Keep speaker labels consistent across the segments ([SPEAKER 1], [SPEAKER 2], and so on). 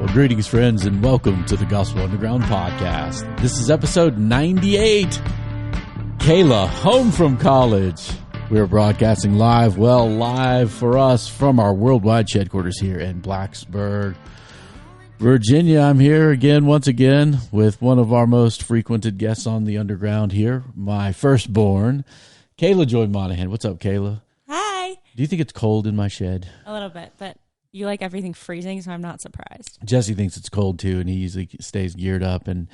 [SPEAKER 1] Well, greetings, friends, and welcome to the Gospel Underground podcast. This is episode 98. Kayla, home from college. We're broadcasting live for us from our worldwide headquarters here in Blacksburg, Virginia. I'm here once again, with one of our most frequented guests on the Underground here, my firstborn, Kayla Joy Monahan. What's up, Kayla?
[SPEAKER 2] Hi.
[SPEAKER 1] Do you think it's cold in my shed?
[SPEAKER 2] A little bit, but you like everything freezing, so I'm not surprised.
[SPEAKER 1] Jesse thinks it's cold too, and he usually stays geared up. And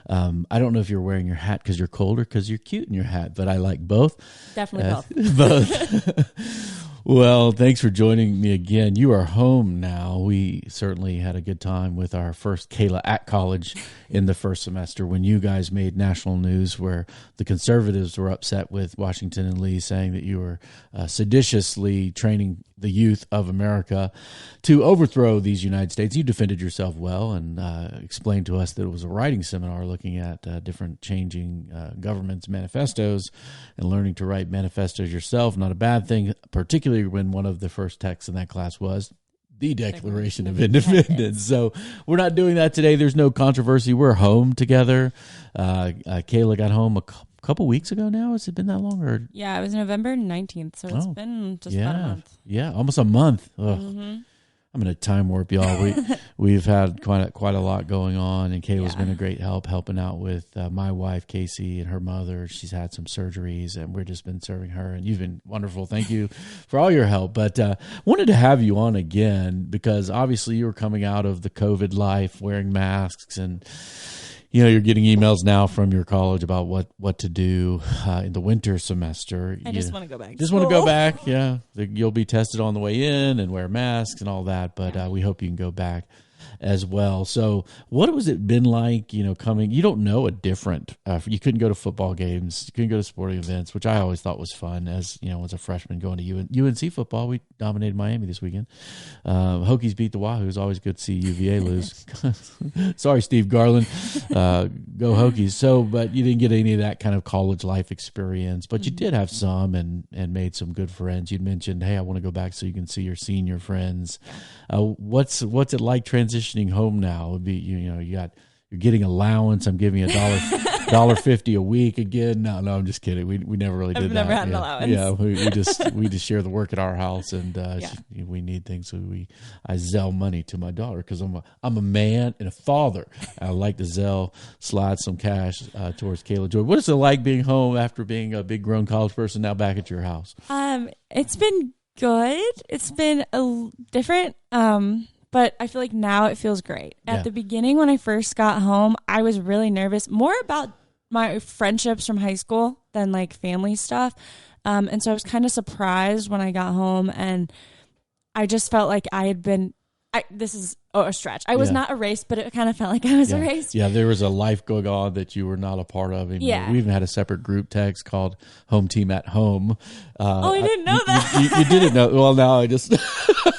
[SPEAKER 1] I don't know if you're wearing your hat because you're cold or because you're cute in your hat, but I like both.
[SPEAKER 2] Definitely both.
[SPEAKER 1] Both. Well, thanks for joining me again. You are home now. We certainly had a good time with our first Kayla at college in the first semester when you guys made national news, where the conservatives were upset with Washington and Lee, saying that you were seditiously training the youth of America to overthrow these United States. You defended yourself well and explained to us that it was a writing seminar looking at different changing governments' manifestos and learning to write manifestos yourself. Not a bad thing, particularly when one of the first texts in that class was the Declaration of Independence. So we're not doing that today. There's no controversy. We're home together. Kayla got home a couple weeks ago now. Has it been that long? Or
[SPEAKER 2] Yeah, it was November 19th, so it's been just about a month.
[SPEAKER 1] Yeah, almost a month.
[SPEAKER 2] Mm-hmm.
[SPEAKER 1] I'm in a time warp, y'all. We've had quite a lot going on, and Kayla's been a great help helping out with my wife, Casey, and her mother. She's had some surgeries, and we've just been serving her, and you've been wonderful. Thank you for all your help. But wanted to have you on again because obviously you were coming out of the COVID life, wearing masks, and you're getting emails now from your college about what to do in the winter semester.
[SPEAKER 2] I just want to go back.
[SPEAKER 1] Just want to go back, yeah. You'll be tested on the way in and wear masks and all that, but we hope you can go back as well. So what was it been like, coming? You don't know a different. You couldn't go to football games. You couldn't go to sporting events, which I always thought was fun as a freshman going to UNC football. We dominated Miami this weekend. Hokies beat the Wahoos. Always good to see UVA lose. Sorry, Steve Garland. Go Hokies. So, but you didn't get any of that kind of college life experience, but you did have some and made some good friends. You'd mentioned, hey, I want to go back so you can see your senior friends. What's it like transitioning home now? It'd be, you're getting allowance. I'm giving you $1.50 a week again. No, I'm just kidding. We never really did that.
[SPEAKER 2] I've never had an allowance.
[SPEAKER 1] Yeah, we just share the work at our house, and we need things. So I Zelle money to my daughter because I'm a man and a father. I like to Zelle slide some cash towards Kayla Joy. What is it like being home after being a big grown college person now back at your house?
[SPEAKER 2] It's been good. It's been different. But I feel like now it feels great. At the beginning, when I first got home, I was really nervous, more about my friendships from high school than like family stuff. And so I was kind of surprised when I got home, and I just felt like I had been, this is a stretch. I was not erased, but it kind of felt like I was erased.
[SPEAKER 1] Yeah, there was a life going on that you were not a part of. And we even had a separate group text called Home Team at Home.
[SPEAKER 2] I didn't know that.
[SPEAKER 1] You didn't know. Well, now I just,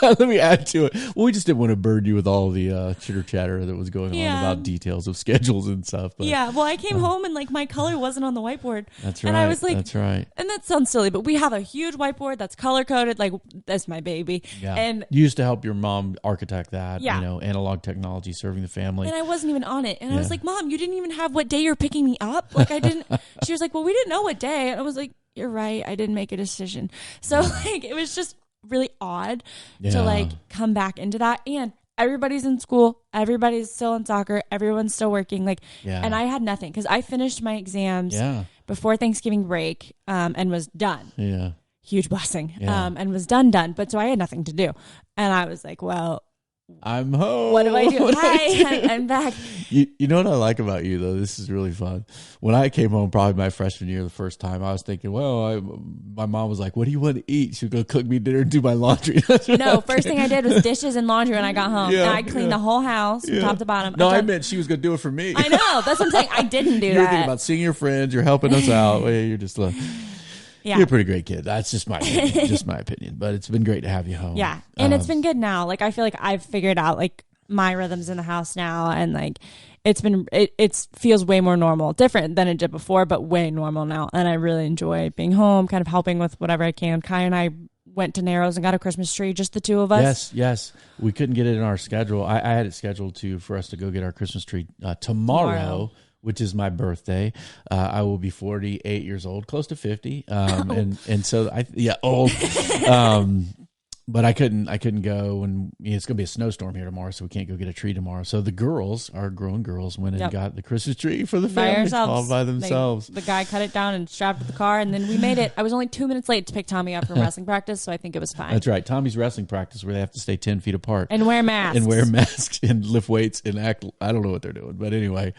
[SPEAKER 1] let me add to it. Well, we just didn't want to burden you with all the chitter chatter that was going on about details of schedules and stuff. But,
[SPEAKER 2] well, I came home and like my color wasn't on the whiteboard.
[SPEAKER 1] That's right.
[SPEAKER 2] And I was like,
[SPEAKER 1] that's right.
[SPEAKER 2] And that sounds silly, but we have a huge whiteboard that's color coded. Like, that's my baby.
[SPEAKER 1] Yeah.
[SPEAKER 2] And
[SPEAKER 1] you used to help your mom architect that,
[SPEAKER 2] Yeah.
[SPEAKER 1] Analog technology, serving the family.
[SPEAKER 2] And I wasn't even on it. And I was like, Mom, you didn't even have what day you're picking me up. Like, I didn't. She was like, well, we didn't know what day. And I was like, you're right. I didn't make a decision. So like, it was just really odd to like come back into that. And everybody's in school. Everybody's still in soccer. Everyone's still working. Like, and I had nothing because I finished my exams before Thanksgiving break and was done.
[SPEAKER 1] Yeah.
[SPEAKER 2] Huge blessing. And was done. But so I had nothing to do. And I was like, well,
[SPEAKER 1] I'm home.
[SPEAKER 2] What do I do? Hi, I'm back.
[SPEAKER 1] You know what I like about you, though? This is really fun. When I came home, probably my freshman year, the first time, I was thinking, well, my mom was like, what do you want to eat? She was going to cook me dinner and do my laundry.
[SPEAKER 2] No, first thing I did was dishes and laundry when I got home. And I cleaned the whole house from top to bottom.
[SPEAKER 1] No, I meant she was going to do it for me.
[SPEAKER 2] I know. That's what I'm saying. I didn't do that.
[SPEAKER 1] You're thinking about seeing your friends. You're helping us out. You're just You're a pretty great kid. That's just my opinion. But it's been great to have you home.
[SPEAKER 2] Yeah. And it's been good now. Like, I feel like I've figured out like my rhythms in the house now, and like it feels way more normal, different than it did before, but way normal now. And I really enjoy being home, kind of helping with whatever I can. Kai and I went to Narrows and got a Christmas tree, just the two of us.
[SPEAKER 1] Yes. We couldn't get it in our schedule. I had it scheduled for us to go get our Christmas tree tomorrow, which is my birthday. I will be 48 years old, close to 50. And so old. But I couldn't go, and it's going to be a snowstorm here tomorrow, so we can't go get a tree tomorrow. So the girls, our grown girls, went and got the Christmas tree for the family all by themselves.
[SPEAKER 2] The guy cut it down and strapped it to the car, and then we made it. I was only 2 minutes late to pick Tommy up from wrestling practice, so I think it was fine.
[SPEAKER 1] That's right. Tommy's wrestling practice where they have to stay 10 feet apart.
[SPEAKER 2] And wear masks.
[SPEAKER 1] And lift weights and act. I don't know what they're doing. But anyway,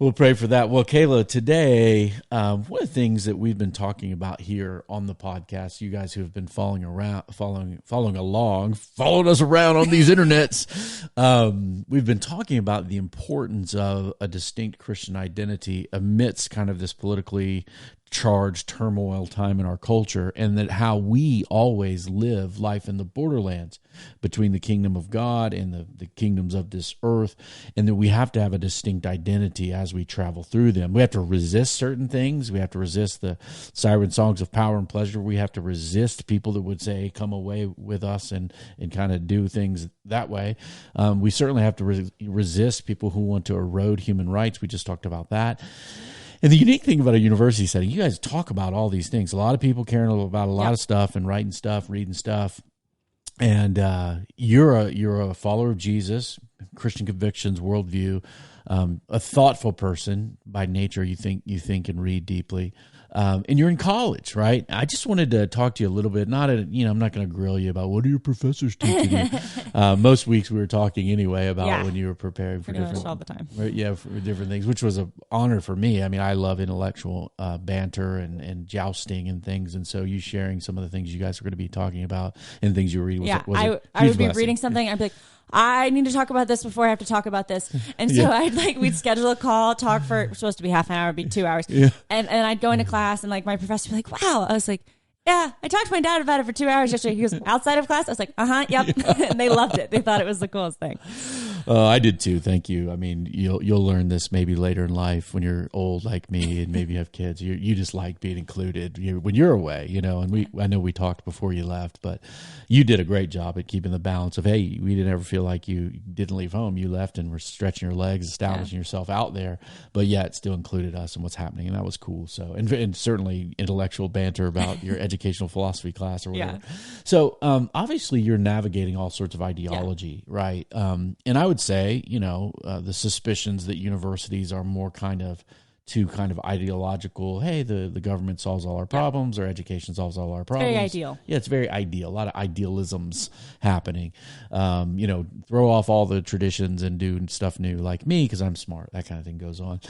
[SPEAKER 1] we'll pray for that. Well, Kayla, today, one of the things that we've been talking about here on the podcast, you guys who have been following us around on these internets, we've been talking about the importance of a distinct Christian identity amidst kind of this politically charged turmoil time in our culture, and that how we always live life in the borderlands between the kingdom of God and the kingdoms of this earth, and that we have to have a distinct identity as we travel through them. We have to resist certain things. We have to resist the siren songs of power and pleasure. We have to resist people that would say, come away with us and kind of do things that way. We certainly have to resist people who want to erode human rights. We just talked about that. And the unique thing about a university setting, you guys talk about all these things. A lot of people caring about a lot of stuff and writing stuff, reading stuff. And you're a follower of Jesus, Christian convictions, worldview, a thoughtful person by nature. You think and read deeply. And you're in college, right? I just wanted to talk to you a little bit. I'm not going to grill you about what are your professors teaching you. Most weeks we were talking anyway about when you were preparing for different
[SPEAKER 2] all the time.
[SPEAKER 1] Yeah, for different things, which was an honor for me. I mean, I love intellectual banter and jousting and things, and so you sharing some of the things you guys are going to be talking about and things you read. I
[SPEAKER 2] would be reading something. I'd be like, I need to talk about this before I have to talk about this. And so we'd schedule a call, talk for, it was supposed to be half an hour, it'd be 2 hours. Yeah. And I'd go into class and like my professor would be like, wow. I was like, yeah, I talked to my dad about it for 2 hours yesterday. He goes, outside of class? I was like, yep. And they loved it. They thought it was the coolest thing.
[SPEAKER 1] I did too. Thank you. I mean, you'll learn this maybe later in life when you're old like me and maybe have kids. You just like being included when you're away, And I know we talked before you left, but you did a great job at keeping the balance of, hey, we didn't ever feel like you didn't leave home. You left and were stretching your legs, establishing yourself out there, but yet still included us in what's happening, and that was cool. So, and certainly intellectual banter about your educational philosophy class or whatever. Yeah. So, obviously, you're navigating all sorts of ideology, right? And I would say, the suspicions that universities are more kind of ideological. Hey, the government solves all our problems, or education solves all our problems.
[SPEAKER 2] Very ideal.
[SPEAKER 1] Yeah, it's very ideal. A lot of idealisms happening. Throw off all the traditions and do stuff new, like me, because I'm smart. That kind of thing goes on.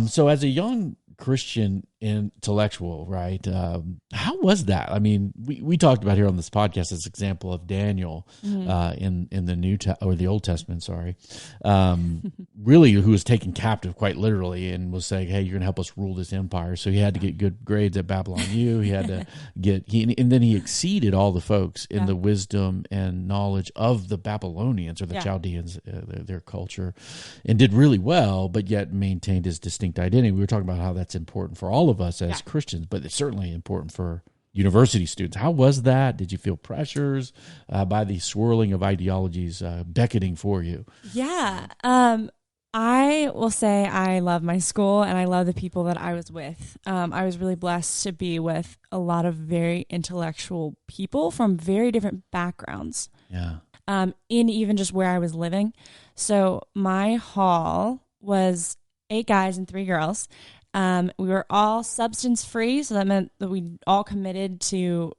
[SPEAKER 1] So as a young Christian intellectual, right? How was that? I mean, we talked about here on this podcast this example of Daniel in the the Old Testament, really, who was taken captive quite literally and was saying, "Hey, you're going to help us rule this empire." So he had to get good grades at Babylon U. He had to and then he exceeded all the folks in the wisdom and knowledge of the Babylonians or the Chaldeans, their culture, and did really well, but yet maintained his distinct identity. We were talking about how that's important for all of us as Christians, but it's certainly important for university students. How was that? Did you feel pressures by the swirling of ideologies beckoning for you?
[SPEAKER 2] Yeah. I will say I love my school and I love the people that I was with. I was really blessed to be with a lot of very intellectual people from very different backgrounds.
[SPEAKER 1] Yeah.
[SPEAKER 2] In even just where I was living. So my hall was 8 guys and 3 girls. We were all substance free, so that meant that we all committed to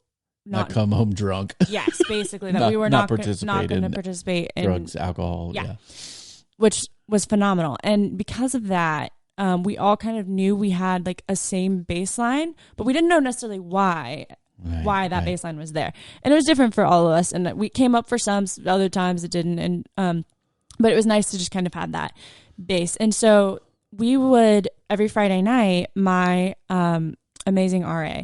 [SPEAKER 1] not come home drunk.
[SPEAKER 2] Yes, basically that we were not going to participate in
[SPEAKER 1] drugs, alcohol. Yeah,
[SPEAKER 2] which was phenomenal. And because of that, we all kind of knew we had like a same baseline, but we didn't know necessarily why that baseline was there. And it was different for all of us. And we came up for some, other times it didn't. And but it was nice to just kind of have that base. And so we would, every Friday night, my amazing RA,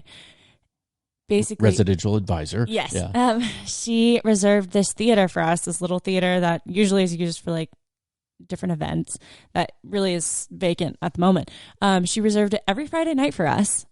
[SPEAKER 2] basically
[SPEAKER 1] residential advisor.
[SPEAKER 2] Yes. Yeah. She reserved this theater for us, this little theater that usually is used for like different events that really is vacant at the moment. She reserved it every Friday night for us.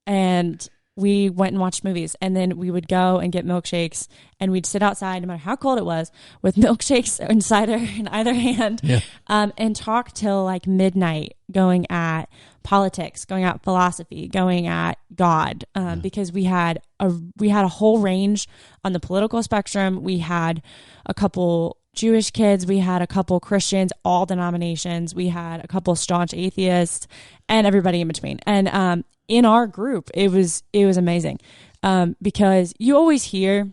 [SPEAKER 2] And we went and watched movies, and then we would go and get milkshakes, and we'd sit outside, no matter how cold it was, with milkshakes and cider in either hand, and talk till like midnight, going at politics, going at philosophy, going at God, because we had a whole range on the political spectrum. We had a couple Jewish kids, we had a couple Christians, all denominations, we had a couple staunch atheists, and everybody in between. And in our group, it was amazing, because you always hear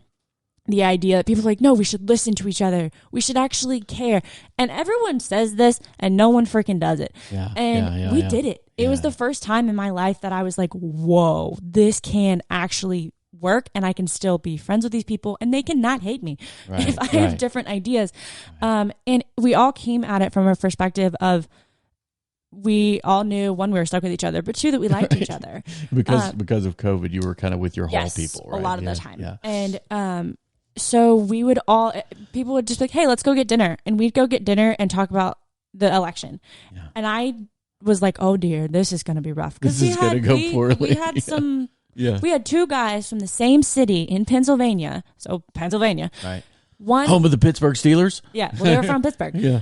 [SPEAKER 2] the idea that people are like, no, we should listen to each other, we should actually care, and everyone says this and no one freaking does it. We did it. It was the first time in my life that I was like, whoa, this can actually work, and I can still be friends with these people, and they cannot hate me if I have different ideas. And we all came at it from a perspective of, we all knew, one, we were stuck with each other, but two, that we liked each other.
[SPEAKER 1] Because of COVID, you were kind of with your hall people, right?
[SPEAKER 2] A lot of the time. Yeah. And so people would just be like, hey, let's go get dinner. And we'd go get dinner and talk about the election. Yeah. And I was like, oh dear, this is going to be rough.
[SPEAKER 1] This is going to go poorly.
[SPEAKER 2] We had some... Yeah. We had two guys from the same city in Pennsylvania. So Pennsylvania. Right. One,
[SPEAKER 1] home of the Pittsburgh Steelers.
[SPEAKER 2] Yeah. Well, they were from Pittsburgh. Yeah.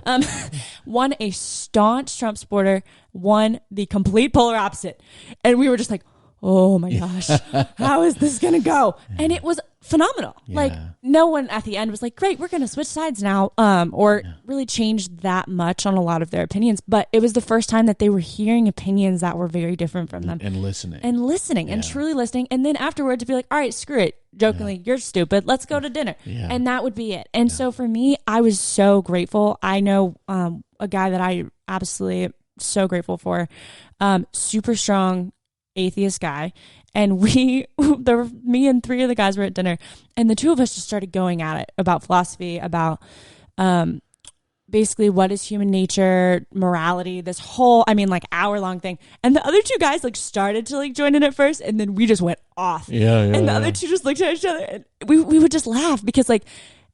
[SPEAKER 2] One, a staunch Trump supporter. One, the complete polar opposite. And we were just like, oh my gosh, how is this going to go? And it was phenomenal. Yeah. Like, no one at the end was like, great, we're going to switch sides now, or really changed that much on a lot of their opinions. But it was the first time that they were hearing opinions that were very different from them.
[SPEAKER 1] And listening.
[SPEAKER 2] And truly listening. And then afterward to be like, all right, screw it. Jokingly, you're stupid. Let's go to dinner. Yeah. And that would be it. And so for me, I was so grateful. I know a guy that I absolutely so grateful for, super strong atheist guy, and me and three of the guys were at dinner, and the two of us just started going at it about philosophy, about basically what is human nature, morality, this whole, hour-long thing. And the other two guys started to join in at first, and then we just went off. And the other two just looked at each other, and we would just laugh because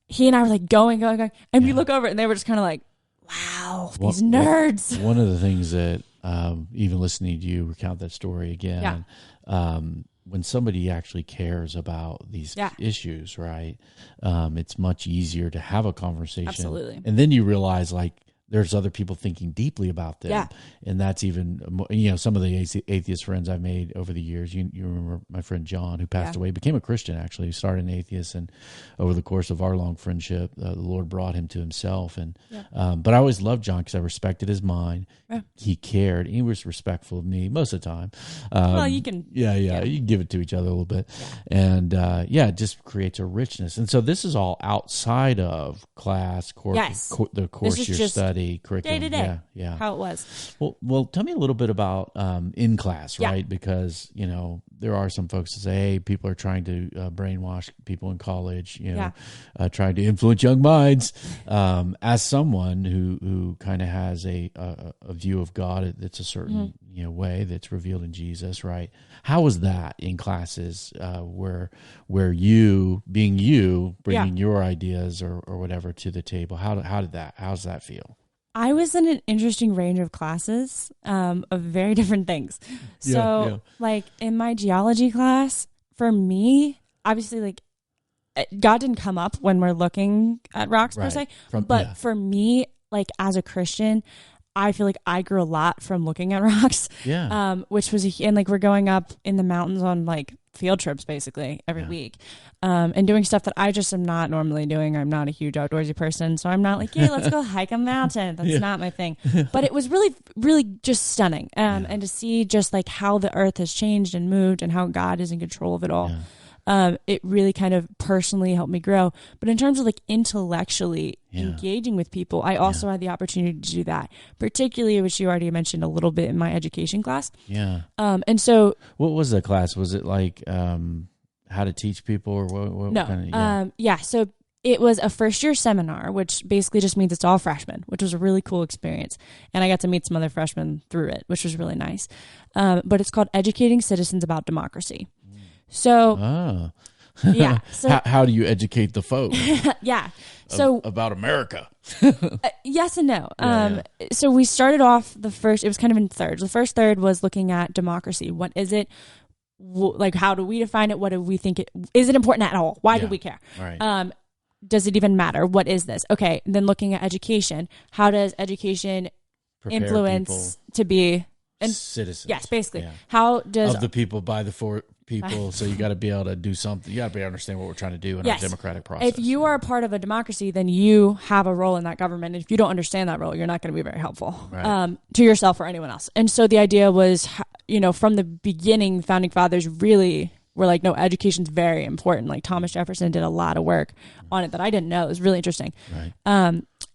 [SPEAKER 2] he and I were going, and we look over and they were just kind of like, wow, these nerds.
[SPEAKER 1] One of the things that even listening to you recount that story again, when somebody actually cares about these issues, right? It's much easier to have a conversation.
[SPEAKER 2] Absolutely.
[SPEAKER 1] And then you realize there's other people thinking deeply about them. Yeah. And that's even, some of the atheist friends I've made over the years. You remember my friend John, who passed away, became a Christian, actually. He started an atheist, and over the course of our long friendship, the Lord brought him to himself. And but I always loved John because I respected his mind. Yeah. He cared. He was respectful of me most of the time.
[SPEAKER 2] Well, you can...
[SPEAKER 1] Yeah. You can give it to each other a little bit. Yeah. And, it just creates a richness. And so this is all outside of class, the course you're studying. Curriculum.
[SPEAKER 2] Day to day, how it was.
[SPEAKER 1] Well, tell me a little bit about in class, right? Because there are some folks that say, hey, people are trying to brainwash people in college, trying to influence young minds. As someone who kind of has a view of God that's a certain way that's revealed in Jesus, right? How was that in classes where you, being you, bringing your ideas or whatever to the table? How's that feel?
[SPEAKER 2] I was in an interesting range of classes of very different things. So, in my geology class, for me, obviously, God didn't come up when we're looking at rocks per se. But for me, as a Christian, I feel like I grew a lot from looking at rocks. Yeah. Which was, and we're going up in the mountains on field trips basically every week, and doing stuff that I just am not normally doing. I'm not a huge outdoorsy person, so I'm not let's go hike a mountain. That's not my thing. But it was really, really just stunning, and to see just how the earth has changed and moved, and how God is in control of it all. It really kind of personally helped me grow. But in terms of intellectually engaging with people, I also had the opportunity to do that, particularly, which you already mentioned a little bit in my education class. Yeah. And so...
[SPEAKER 1] What was the class? Was it how to teach people, or what
[SPEAKER 2] no.
[SPEAKER 1] kind of...
[SPEAKER 2] So it was a first-year seminar, which basically just means it's all freshmen, which was a really cool experience. And I got to meet some other freshmen through it, which was really nice. But it's called Educating Citizens About Democracy. So, So
[SPEAKER 1] how do you educate the folks? About America.
[SPEAKER 2] Yes and no. So we started off it was kind of in thirds. The first third was looking at democracy. What is it? like, how do we define it? What do we think is it important at all? Why do we care?
[SPEAKER 1] Right.
[SPEAKER 2] Does it even matter? What is this? Okay. And then looking at education, how does education
[SPEAKER 1] Prepare
[SPEAKER 2] influence to be
[SPEAKER 1] citizens?
[SPEAKER 2] Yes, basically.
[SPEAKER 1] Yeah.
[SPEAKER 2] How does
[SPEAKER 1] of the people by the for people? So you got to be able to do something. You got to be able to understand what we're trying to do in our democratic process.
[SPEAKER 2] If you are a part of a democracy, then you have a role in that government. And if you don't understand that role, you're not going to be very helpful to yourself or anyone else. And so the idea was, from the beginning, founding fathers really were like, no, education's very important. Like Thomas Jefferson did a lot of work on it that I didn't know. It was really interesting.
[SPEAKER 1] Right.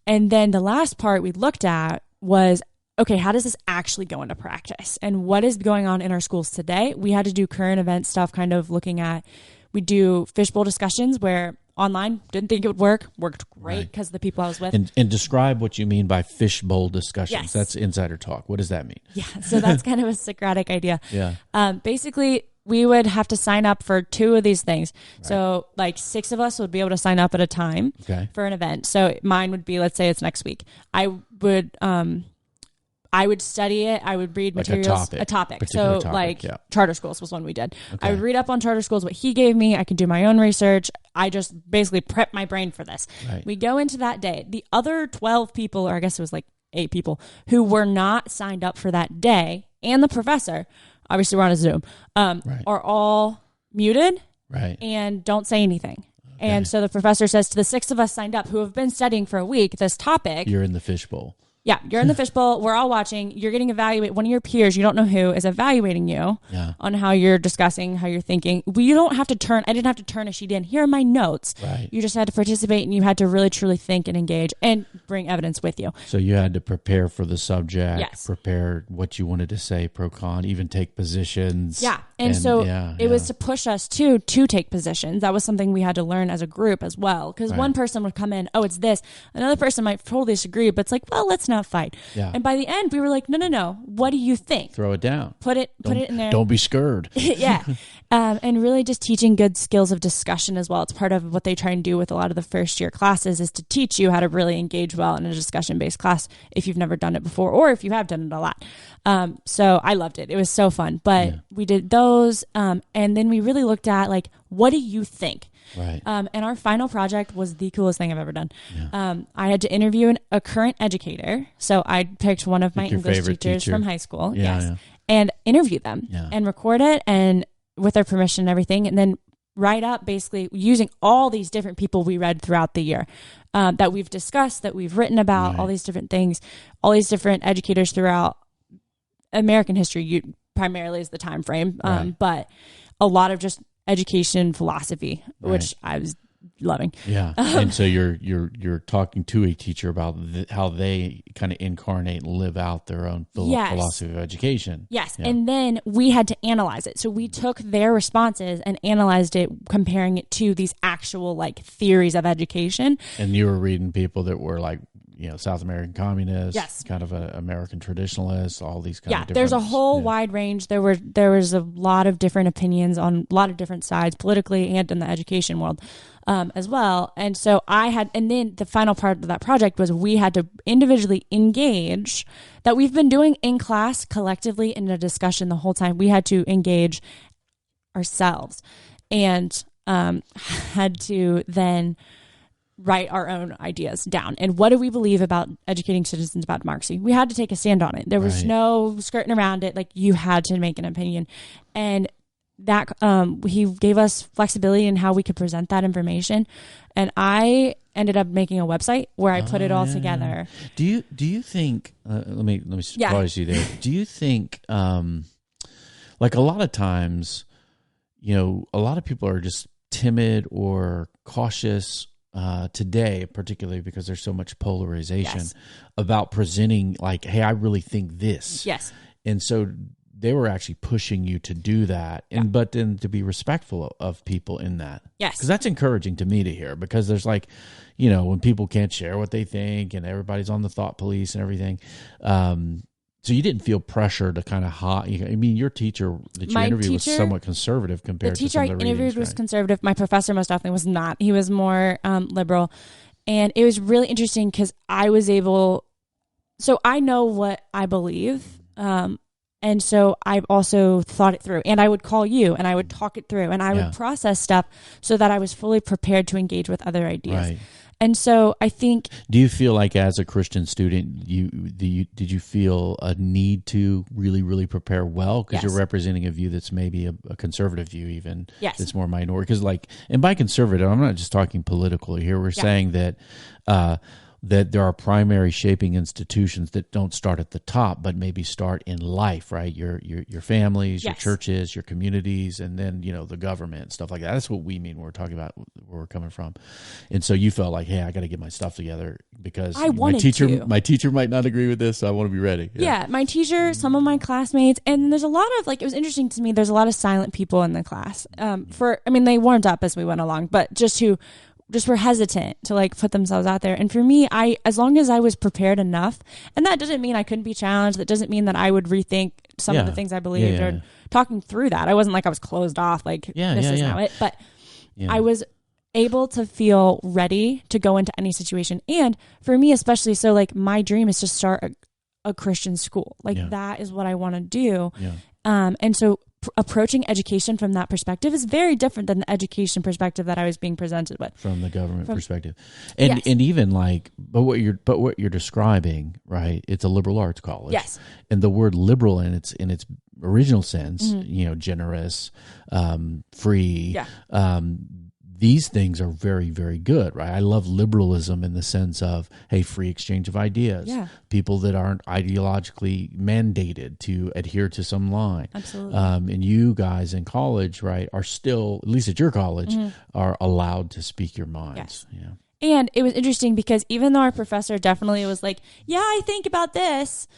[SPEAKER 2] And then the last part we looked at was, okay, how does this actually go into practice? And what is going on in our schools today? We had to do current event stuff, kind of looking at, we do fishbowl discussions where online, didn't think it would work, worked great because the people I was with.
[SPEAKER 1] And describe what you mean by fishbowl discussions.
[SPEAKER 2] Yes.
[SPEAKER 1] That's insider talk. What does that mean?
[SPEAKER 2] Yeah, so that's kind of a Socratic idea.
[SPEAKER 1] Yeah.
[SPEAKER 2] Basically, we would have to sign up for 2 of these things. Right. So like 6 of us would be able to sign up at a time for an event. So mine would be, let's say it's next week. I would study it. I would read materials. A topic. So charter schools was one we did. Okay. I would read up on charter schools, what he gave me. I could do my own research. I just basically prep my brain for this. Right. We go into that day. The other 12 people, or I guess it was like 8 people, who were not signed up for that day, and the professor, obviously we're on a Zoom, are all muted and don't say anything. Okay. And so the professor says to the 6 of us signed up who have been studying for a week this topic.
[SPEAKER 1] You're in the fishbowl.
[SPEAKER 2] Yeah, you're in the fishbowl. We're all watching. You're getting evaluated. One of your peers, you don't know who, is evaluating you on how you're discussing, how you're thinking. You don't have to turn. I didn't have to turn a sheet in. Here are my notes.
[SPEAKER 1] Right.
[SPEAKER 2] You just had to participate, and you had to really, truly think and engage and bring evidence with you.
[SPEAKER 1] So you had to prepare for the subject, prepare what you wanted to say, pro con, even take positions.
[SPEAKER 2] Yeah, and so it was to push us to take positions. That was something we had to learn as a group as well. Because one person would come in, oh, it's this. Another person might totally disagree, but it's like, well, let's not fight.
[SPEAKER 1] Yeah.
[SPEAKER 2] And by the end, we were like, no. What do you think?
[SPEAKER 1] Throw it down.
[SPEAKER 2] Put it in there.
[SPEAKER 1] Don't be scared.
[SPEAKER 2] Yeah. And really just teaching good skills of discussion as well. It's part of what they try and do with a lot of the first year classes is to teach you how to really engage well in a discussion-based class if you've never done it before or if you have done it a lot. So I loved it. It was so fun. But we did those. And then we really looked at like, what do you think?
[SPEAKER 1] Right.
[SPEAKER 2] And our final project was the coolest thing I've ever done. Yeah. I had to interview a current educator. So I picked one of my English teachers from high school. And interview them and record it and with their permission and everything. And then write up basically using all these different people we read throughout the year that we've discussed, that we've written about, all these different things, all these different educators throughout American history, primarily is the time frame. But a lot of just education philosophy, which I was loving.
[SPEAKER 1] Yeah. And so you're talking to a teacher about how they kind of incarnate and live out their own philosophy of education.
[SPEAKER 2] Yes. Yeah. And then we had to analyze it. So we took their responses and analyzed it, comparing it to these actual like theories of education.
[SPEAKER 1] And you were reading people that were like, South American communists, kind of American traditionalists, all these kind of different.
[SPEAKER 2] There's a whole wide range. There was a lot of different opinions on a lot of different sides, politically and in the education world as well. And so and then the final part of that project was we had to individually engage that we've been doing in class collectively in a discussion the whole time. We had to engage ourselves and had to then write our own ideas down. And what do we believe about educating citizens about democracy? We had to take a stand on it. There was no skirting around it. Like you had to make an opinion. And that he gave us flexibility in how we could present that information. And I ended up making a website where I put it all together.
[SPEAKER 1] Do you think let me pause you there. Do you think like a lot of times, a lot of people are just timid or cautious today, particularly because there's so much polarization about presenting like, hey, I really think this.
[SPEAKER 2] Yes.
[SPEAKER 1] And so they were actually pushing you to do that. But then to be respectful of people in that.
[SPEAKER 2] Yes.
[SPEAKER 1] Because that's encouraging to me to hear, because there's like, when people can't share what they think and everybody's on the thought police and everything. So you didn't feel pressure to kind of your teacher that you interviewed was somewhat conservative compared to some of the
[SPEAKER 2] teacher I interviewed was
[SPEAKER 1] right?
[SPEAKER 2] conservative. My professor most definitely was not. He was more liberal. And it was really interesting because I was able, so I know what I believe. And And so I've also thought it through, and I would call you and I would talk it through and I would process stuff so that I was fully prepared to engage with other ideas.
[SPEAKER 1] Right.
[SPEAKER 2] And so I think,
[SPEAKER 1] do you feel like as a Christian student, did you feel a need to really, really prepare well? Because you're representing a view that's maybe a conservative view, even that's more minority. Because and by conservative, I'm not just talking politically here. We're saying that that there are primary shaping institutions that don't start at the top, but maybe start in life, right? Your families, your churches, your communities, and then, the government, stuff like that. That's what we mean when we're talking about where we're coming from. And so you felt like, hey, I got to get my stuff together because my teacher might not agree with this, so I want to be ready.
[SPEAKER 2] Yeah, my teacher, some of my classmates, and there's a lot of, it was interesting to me, there's a lot of silent people in the class. They warmed up as we went along, but just were hesitant to put themselves out there. And for me, as long as I was prepared enough, and that doesn't mean I couldn't be challenged. That doesn't mean that I would rethink some of the things I believed or talking through that. I wasn't like I was closed off, this is how it, but I was able to feel ready to go into any situation. And for me, especially, so my dream is to start a Christian school. That is what I want to do. Yeah. And so approaching education from that perspective is very different than the education perspective that I was being presented with
[SPEAKER 1] from the government perspective. And even but what you're describing, right? It's a liberal arts college.
[SPEAKER 2] Yes.
[SPEAKER 1] And the word liberal in its original sense, generous, free, these things are very, very good, right? I love liberalism in the sense of, hey, free exchange of ideas. Yeah. People that aren't ideologically mandated to adhere to some line.
[SPEAKER 2] Absolutely.
[SPEAKER 1] And you guys in college, right, are still, at least at your college, are allowed to speak your minds.
[SPEAKER 2] Yes. Yeah. And it was interesting because even though our professor definitely was like, yeah, I think about this,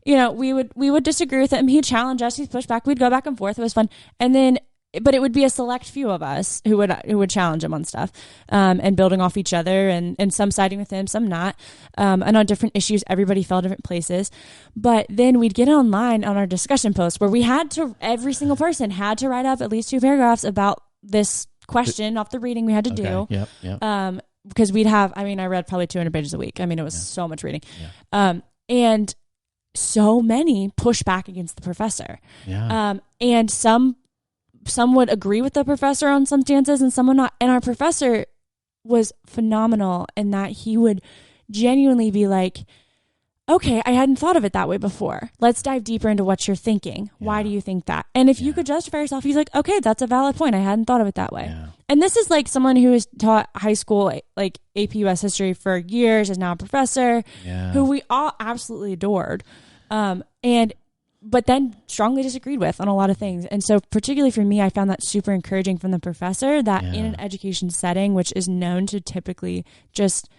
[SPEAKER 2] we would disagree with him. He'd challenge us. He'd push back. We'd go back and forth. It was fun. And then, but it would be a select few of us who would challenge him on stuff, and building off each other, and some siding with him, some not, and on different issues. Everybody fell different places. But then we'd get online on our discussion posts where every single person had to write up at least 2 paragraphs about this question off the reading we had to do.
[SPEAKER 1] Yep.
[SPEAKER 2] Because I read probably 200 pages a week. It was so much reading. Yeah. And so many push back against the professor.
[SPEAKER 1] Yeah.
[SPEAKER 2] And some would agree with the professor on some stances and some would not. And our professor was phenomenal in that he would genuinely be like, okay, I hadn't thought of it that way before. Let's dive deeper into what you're thinking. Yeah. Why do you think that? And if you could justify yourself, he's like, okay, that's a valid point. I hadn't thought of it that way. Yeah. And this is someone who has taught high school, AP US history for years, is now a professor, who we all absolutely adored. But then strongly disagreed with on a lot of things. And so particularly for me, I found that super encouraging from the professor that in an education setting, which is known to typically just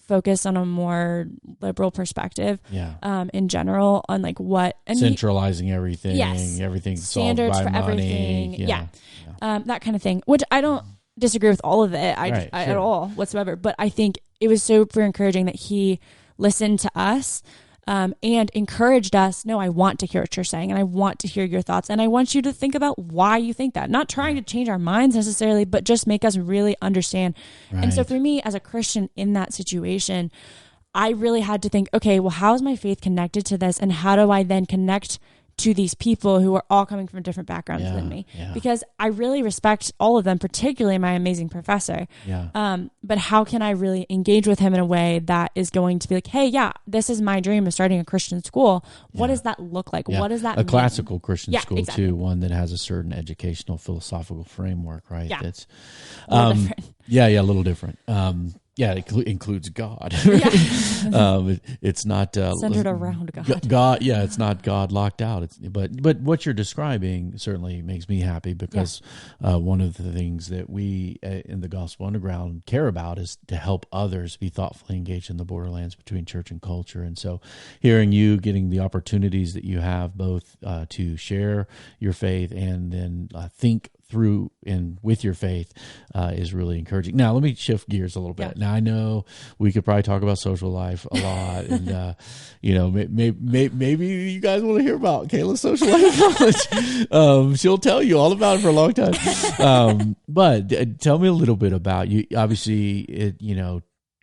[SPEAKER 2] focus on a more liberal perspective, in general, on what and
[SPEAKER 1] centralizing everything, everything's
[SPEAKER 2] standards
[SPEAKER 1] solved by
[SPEAKER 2] for
[SPEAKER 1] money.
[SPEAKER 2] everything, that kind of thing. Which I don't disagree with all of it, at all whatsoever. But I think it was super encouraging that he listened to us. And encouraged us, no, I want to hear what you're saying, and I want to hear your thoughts, and I want you to think about why you think that. Not trying to change our minds necessarily, but just make us really understand. Right. And so for me, as a Christian in that situation, I really had to think, okay, well, how is my faith connected to this, and how do I then connect to these people who are all coming from different backgrounds than me? Because I really respect all of them, particularly my amazing professor. But how can I really engage with him in a way that is going to be like, hey, this is my dream of starting a Christian school. What does that look like? What does that mean?
[SPEAKER 1] A classical Christian school too, one that has a certain educational philosophical framework, right?
[SPEAKER 2] That's
[SPEAKER 1] a little different. A little different. It includes God. It's not
[SPEAKER 2] centered around God.
[SPEAKER 1] God, it's not God locked out. But what you're describing certainly makes me happy because one of the things that we in the Gospel Underground care about is to help others be thoughtfully engaged in the borderlands between church and culture. And so, hearing you getting the opportunities that you have both to share your faith and then think through and with your faith is really encouraging. Now, let me shift gears a little bit. Now, I know we could probably talk about social life a lot, and maybe you guys want to hear about Kayla's social life in college. She'll tell you all about it for a long time. But tell me a little bit about you. Obviously,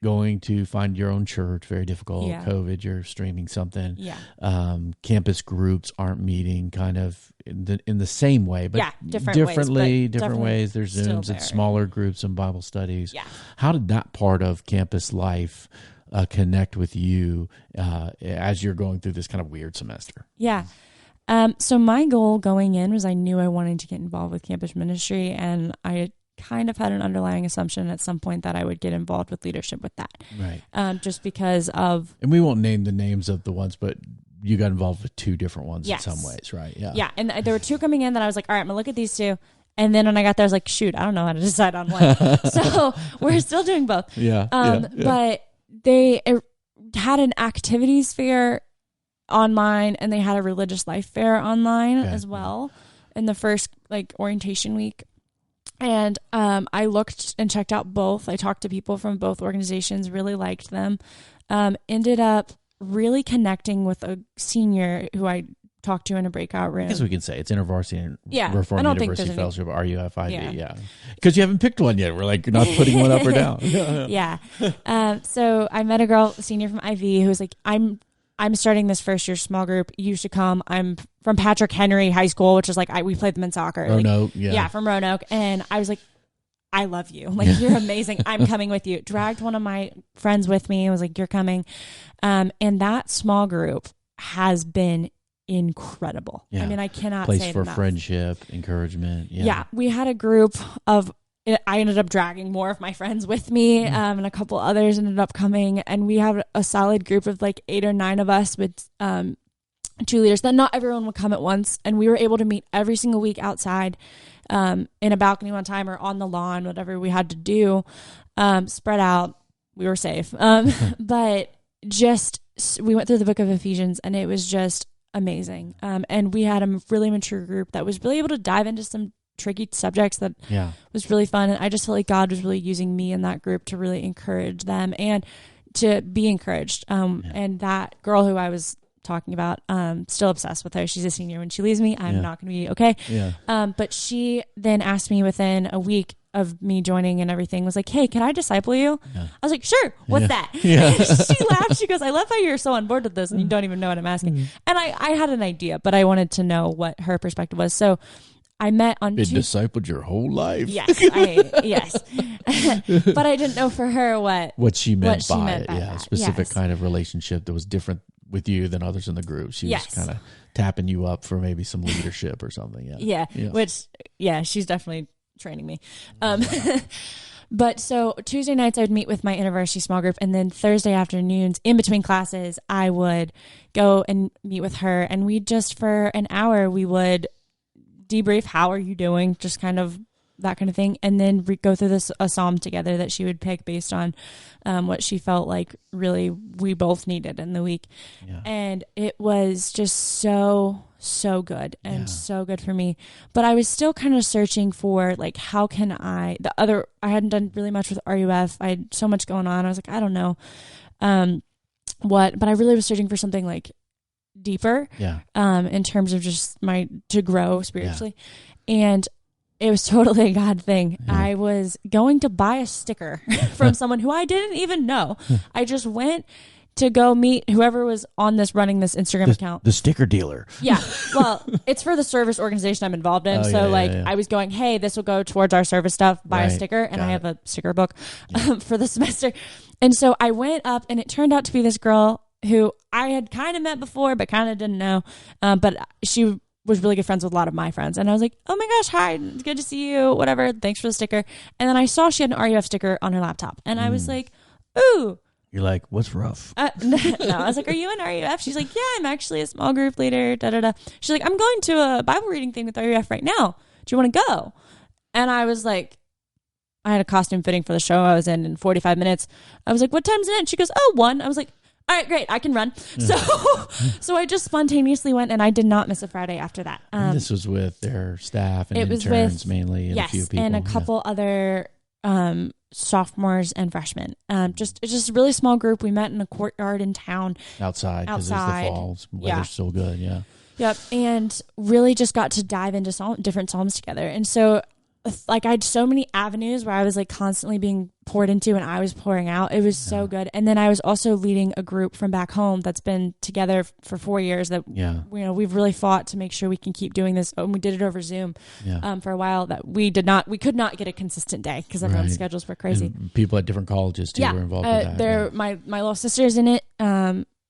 [SPEAKER 1] going to find your own church, very difficult.
[SPEAKER 2] Yeah.
[SPEAKER 1] COVID, you're streaming something.
[SPEAKER 2] Yeah.
[SPEAKER 1] Campus groups aren't meeting kind of in the same way, but different ways. There's Zooms and smaller groups and Bible studies.
[SPEAKER 2] Yeah.
[SPEAKER 1] How did that part of campus life connect with you as you're going through this kind of weird semester?
[SPEAKER 2] Yeah. So my goal going in was I knew I wanted to get involved with campus ministry, and I kind of had an underlying assumption at some point that I would get involved with leadership with that.
[SPEAKER 1] Right.
[SPEAKER 2] Just because of...
[SPEAKER 1] And we won't name the names of the ones, but you got involved with two different ones in some ways, right? Yeah.
[SPEAKER 2] Yeah, and there were two coming in that I was like, all right, I'm going to look at these two. And then when I got there, I was like, shoot, I don't know how to decide on one. So we're still doing both.
[SPEAKER 1] Yeah.
[SPEAKER 2] But they had an activities fair online, and they had a religious life fair online as well in the first orientation week. And I looked and checked out both. I talked to people from both organizations, really liked them. Ended up really connecting with a senior who I talked to in a breakout room.
[SPEAKER 1] I guess we can say it's InterVarsity and
[SPEAKER 2] I
[SPEAKER 1] Reformed
[SPEAKER 2] don't
[SPEAKER 1] University
[SPEAKER 2] think
[SPEAKER 1] Fellowship, RUFID. Because you haven't picked one yet. We're like, you're not putting one up or down.
[SPEAKER 2] Yeah. So I met a girl, a senior from IV, who was like, I'm starting this first year small group. You should come. I'm from Patrick Henry High School, which is we played them in soccer.
[SPEAKER 1] Roanoke,
[SPEAKER 2] from Roanoke. And I was like, I love you. You're amazing. I'm coming with you. Dragged one of my friends with me. I was like, you're coming. And that small group has been incredible. Yeah. I mean, I cannot say it
[SPEAKER 1] for
[SPEAKER 2] enough.
[SPEAKER 1] Friendship, encouragement.
[SPEAKER 2] Yeah. We had a group of... I ended up dragging more of my friends with me, and a couple others ended up coming, and we have a solid group of 8 or 9 of us with 2 leaders. That not everyone would come at once, and we were able to meet every single week outside in a balcony one time or on the lawn, whatever we had to do, spread out. We were safe, but just we went through the book of Ephesians, and it was just amazing. And we had a really mature group that was really able to dive into some tricky subjects that was really fun, and I just felt like God was really using me in that group to really encourage them and to be encouraged. And that girl who I was talking about, still obsessed with her. She's a senior. When she leaves me, I'm not going to be okay. But she then asked me within a week of me joining and everything, was like, hey, can I disciple you? I was like, sure. What's that? She laughed. She goes, I love how you're so on board with this and you don't even know what I'm asking. And I had an idea, but I wanted to know what her perspective was. So I met on
[SPEAKER 1] been discipled your whole life.
[SPEAKER 2] Yes, yes. But I didn't know for her what
[SPEAKER 1] she meant by it. A specific kind of relationship that was different with you than others in the group. She was kind of tapping you up for maybe some leadership or something.
[SPEAKER 2] Which she's definitely training me. But so Tuesday nights I would meet with my InterVarsity small group, and then Thursday afternoons in between classes I would go and meet with her, and we just for an hour we would debrief, how are you doing, just kind of that kind of thing, and then go through a psalm together that she would pick based on what she felt like really we both needed in the week. And it was just so good and so good for me. But I was still kind of searching for how can I hadn't done really much with RUF. I had so much going on. I was like, I don't know but I really was searching for something deeper in terms of just to grow spiritually. And it was totally a God thing. I was going to buy a sticker from someone who I didn't even know. I just went to go meet whoever was running this Instagram account.
[SPEAKER 1] The sticker dealer.
[SPEAKER 2] Yeah. Well, it's for the service organization I'm involved in. I was going, hey, this will go towards our service stuff, buy a sticker. And I have a sticker book for the semester. And so I went up, and it turned out to be this girl who I had kind of met before, but kind of didn't know. But she was really good friends with a lot of my friends. And I was like, oh my gosh, hi, it's good to see you, whatever. Thanks for the sticker. And then I saw she had an RUF sticker on her laptop. And I was like, ooh.
[SPEAKER 1] You're like, what's rough?
[SPEAKER 2] No, I was like, are you in RUF? She's like, yeah, I'm actually a small group leader, da-da-da. She's like, I'm going to a Bible reading thing with RUF right now. Do you want to go? And I was like, I had a costume fitting for the show I was in 45 minutes. I was like, what time's it? And she goes, 1. I was like, all right, great, I can run. So I just spontaneously went, and I did not miss a Friday after that.
[SPEAKER 1] This was with their staff and interns mainly, and a few people.
[SPEAKER 2] And a couple other sophomores and freshmen. It's just a really small group. We met in a courtyard in town.
[SPEAKER 1] Outside, because it's the fall. Weather's still good,
[SPEAKER 2] Yep, and really just got to dive into different psalms together. And so like I had so many avenues where I was like constantly being poured into and I was pouring out. It was so good. And then I was also leading a group from back home that's been together for 4 years that, we've really fought to make sure we can keep doing this. And we did it over Zoom for a while that we could not get a consistent day because everyone's schedules were crazy.
[SPEAKER 1] And people at different colleges too were involved with that.
[SPEAKER 2] My little sister's in it.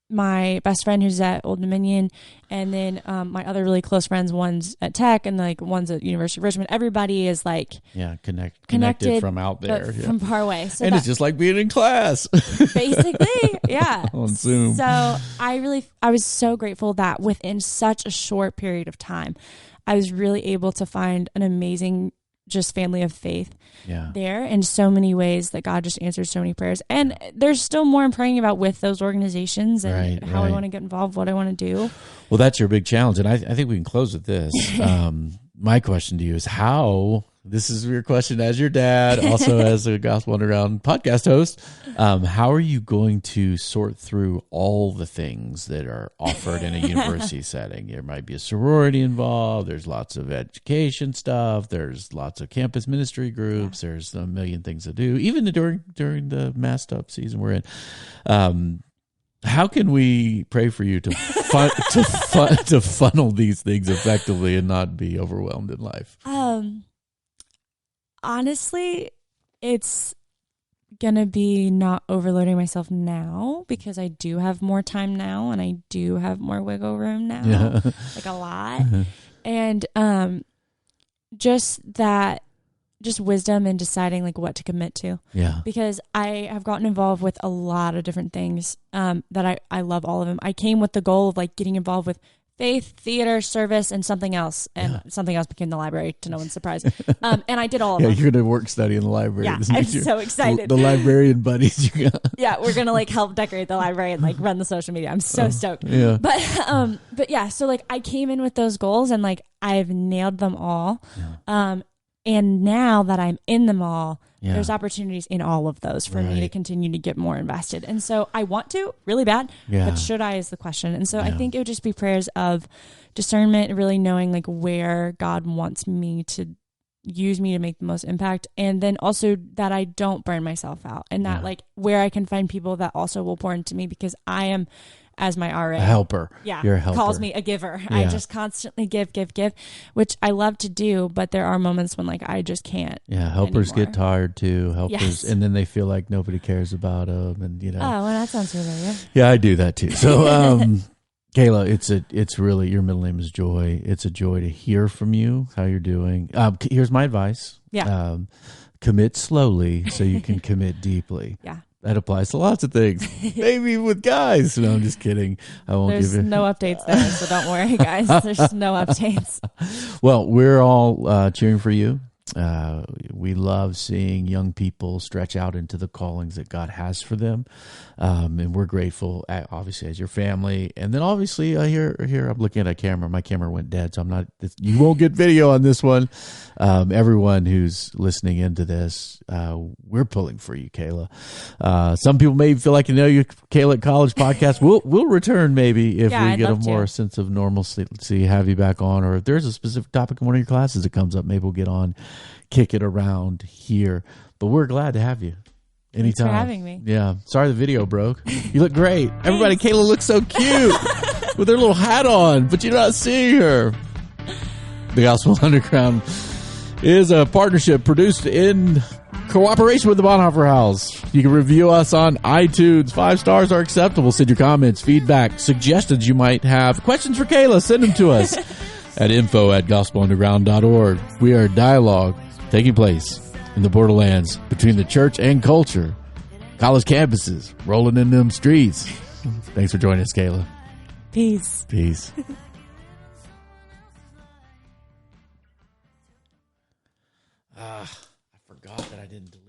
[SPEAKER 2] My best friend who's at Old Dominion, and then my other really close friends, one's at Tech and like one's at University of Richmond. Everybody is like
[SPEAKER 1] connected from out there,
[SPEAKER 2] from far away. So
[SPEAKER 1] and it's just like being in class,
[SPEAKER 2] basically, on
[SPEAKER 1] Zoom.
[SPEAKER 2] So I was so grateful that within such a short period of time, I was really able to find an amazing just family of faith there in so many ways that God just answered so many prayers. And there's still more I'm praying about with those organizations and how I want to get involved, what I want to do.
[SPEAKER 1] Well, that's your big challenge. And I think we can close with this. My question to you is this is your question as your dad, also as a Gospel Underground podcast host. How are you going to sort through all the things that are offered in a university setting? There might be a sorority involved. There's lots of education stuff. There's lots of campus ministry groups. There's a million things to do, even during the masked up season we're in. How can we pray for you to funnel these things effectively and not be overwhelmed in life?
[SPEAKER 2] Honestly, it's gonna be not overloading myself now because I do have more time now and I do have more wiggle room now, like a lot, and just wisdom in deciding like what to commit to. Because I have gotten involved with a lot of different things that I love all of them. I came with the goal of like getting involved with faith, theater, service, and something else. And something else became the library, to no one's surprise. And I did all of them.
[SPEAKER 1] You're going to work study in the library.
[SPEAKER 2] Yeah, I'm so excited.
[SPEAKER 1] The librarian buddies you got.
[SPEAKER 2] Yeah, we're going to like help decorate the library and like run the social media. I'm so stoked.
[SPEAKER 1] Yeah.
[SPEAKER 2] But yeah, so like I came in with those goals and like I've nailed them all. And now that I'm in them all, there's opportunities in all of those for me to continue to get more invested. And so I want to really bad, but should I is the question. And so I think it would just be prayers of discernment, really knowing like where God wants me to use me to make the most impact. And then also that I don't burn myself out and that like where I can find people that also will pour into me because I am, as my RA,
[SPEAKER 1] a helper. You're a helper.
[SPEAKER 2] Calls me a giver. I just constantly give, which I love to do, but there are moments when like I just can't.
[SPEAKER 1] Helpers
[SPEAKER 2] anymore.
[SPEAKER 1] Get tired too. Helpers, and then they feel like nobody cares about them, and
[SPEAKER 2] Oh, well, that sounds familiar.
[SPEAKER 1] Yeah, I do that too. So, Kayla, it's really, your middle name is Joy. It's a joy to hear from you, how you're doing. Here's my advice. Commit slowly so you can commit deeply. That applies to lots of things. Maybe with guys. No, I'm just kidding. I won't
[SPEAKER 2] There's
[SPEAKER 1] give it.
[SPEAKER 2] no updates there, so don't worry, guys. There's no updates.
[SPEAKER 1] Well, we're all cheering for you. We love seeing young people stretch out into the callings that God has for them. And we're grateful, obviously, as your family. And then obviously, here I'm looking at a camera. My camera went dead, so I'm not, you won't get video on this one. Everyone who's listening into this, we're pulling for you, Kayla. Some people may feel like, you, Kayla at College podcast. We'll return maybe if we get a more sense of normalcy, have you back on, or if there's a specific topic in one of your classes that comes up, maybe we'll get on, kick it around here. But we're glad to have you. Anytime.
[SPEAKER 2] Thanks for having me.
[SPEAKER 1] Yeah. Sorry the video broke. You look great. Everybody, Kayla looks so cute with her little hat on, but you're not seeing her. The Gospel Underground is a partnership produced in cooperation with the Bonhoeffer House. You can review us on iTunes. 5 stars are acceptable. Send your comments, feedback, suggestions you might have. Questions for Kayla, send them to us at info@gospelunderground.org. We are dialogue taking place in the borderlands between the church and culture. College campuses rolling in them streets. Thanks for joining us, Kayla.
[SPEAKER 2] Peace.
[SPEAKER 1] I forgot that I didn't delete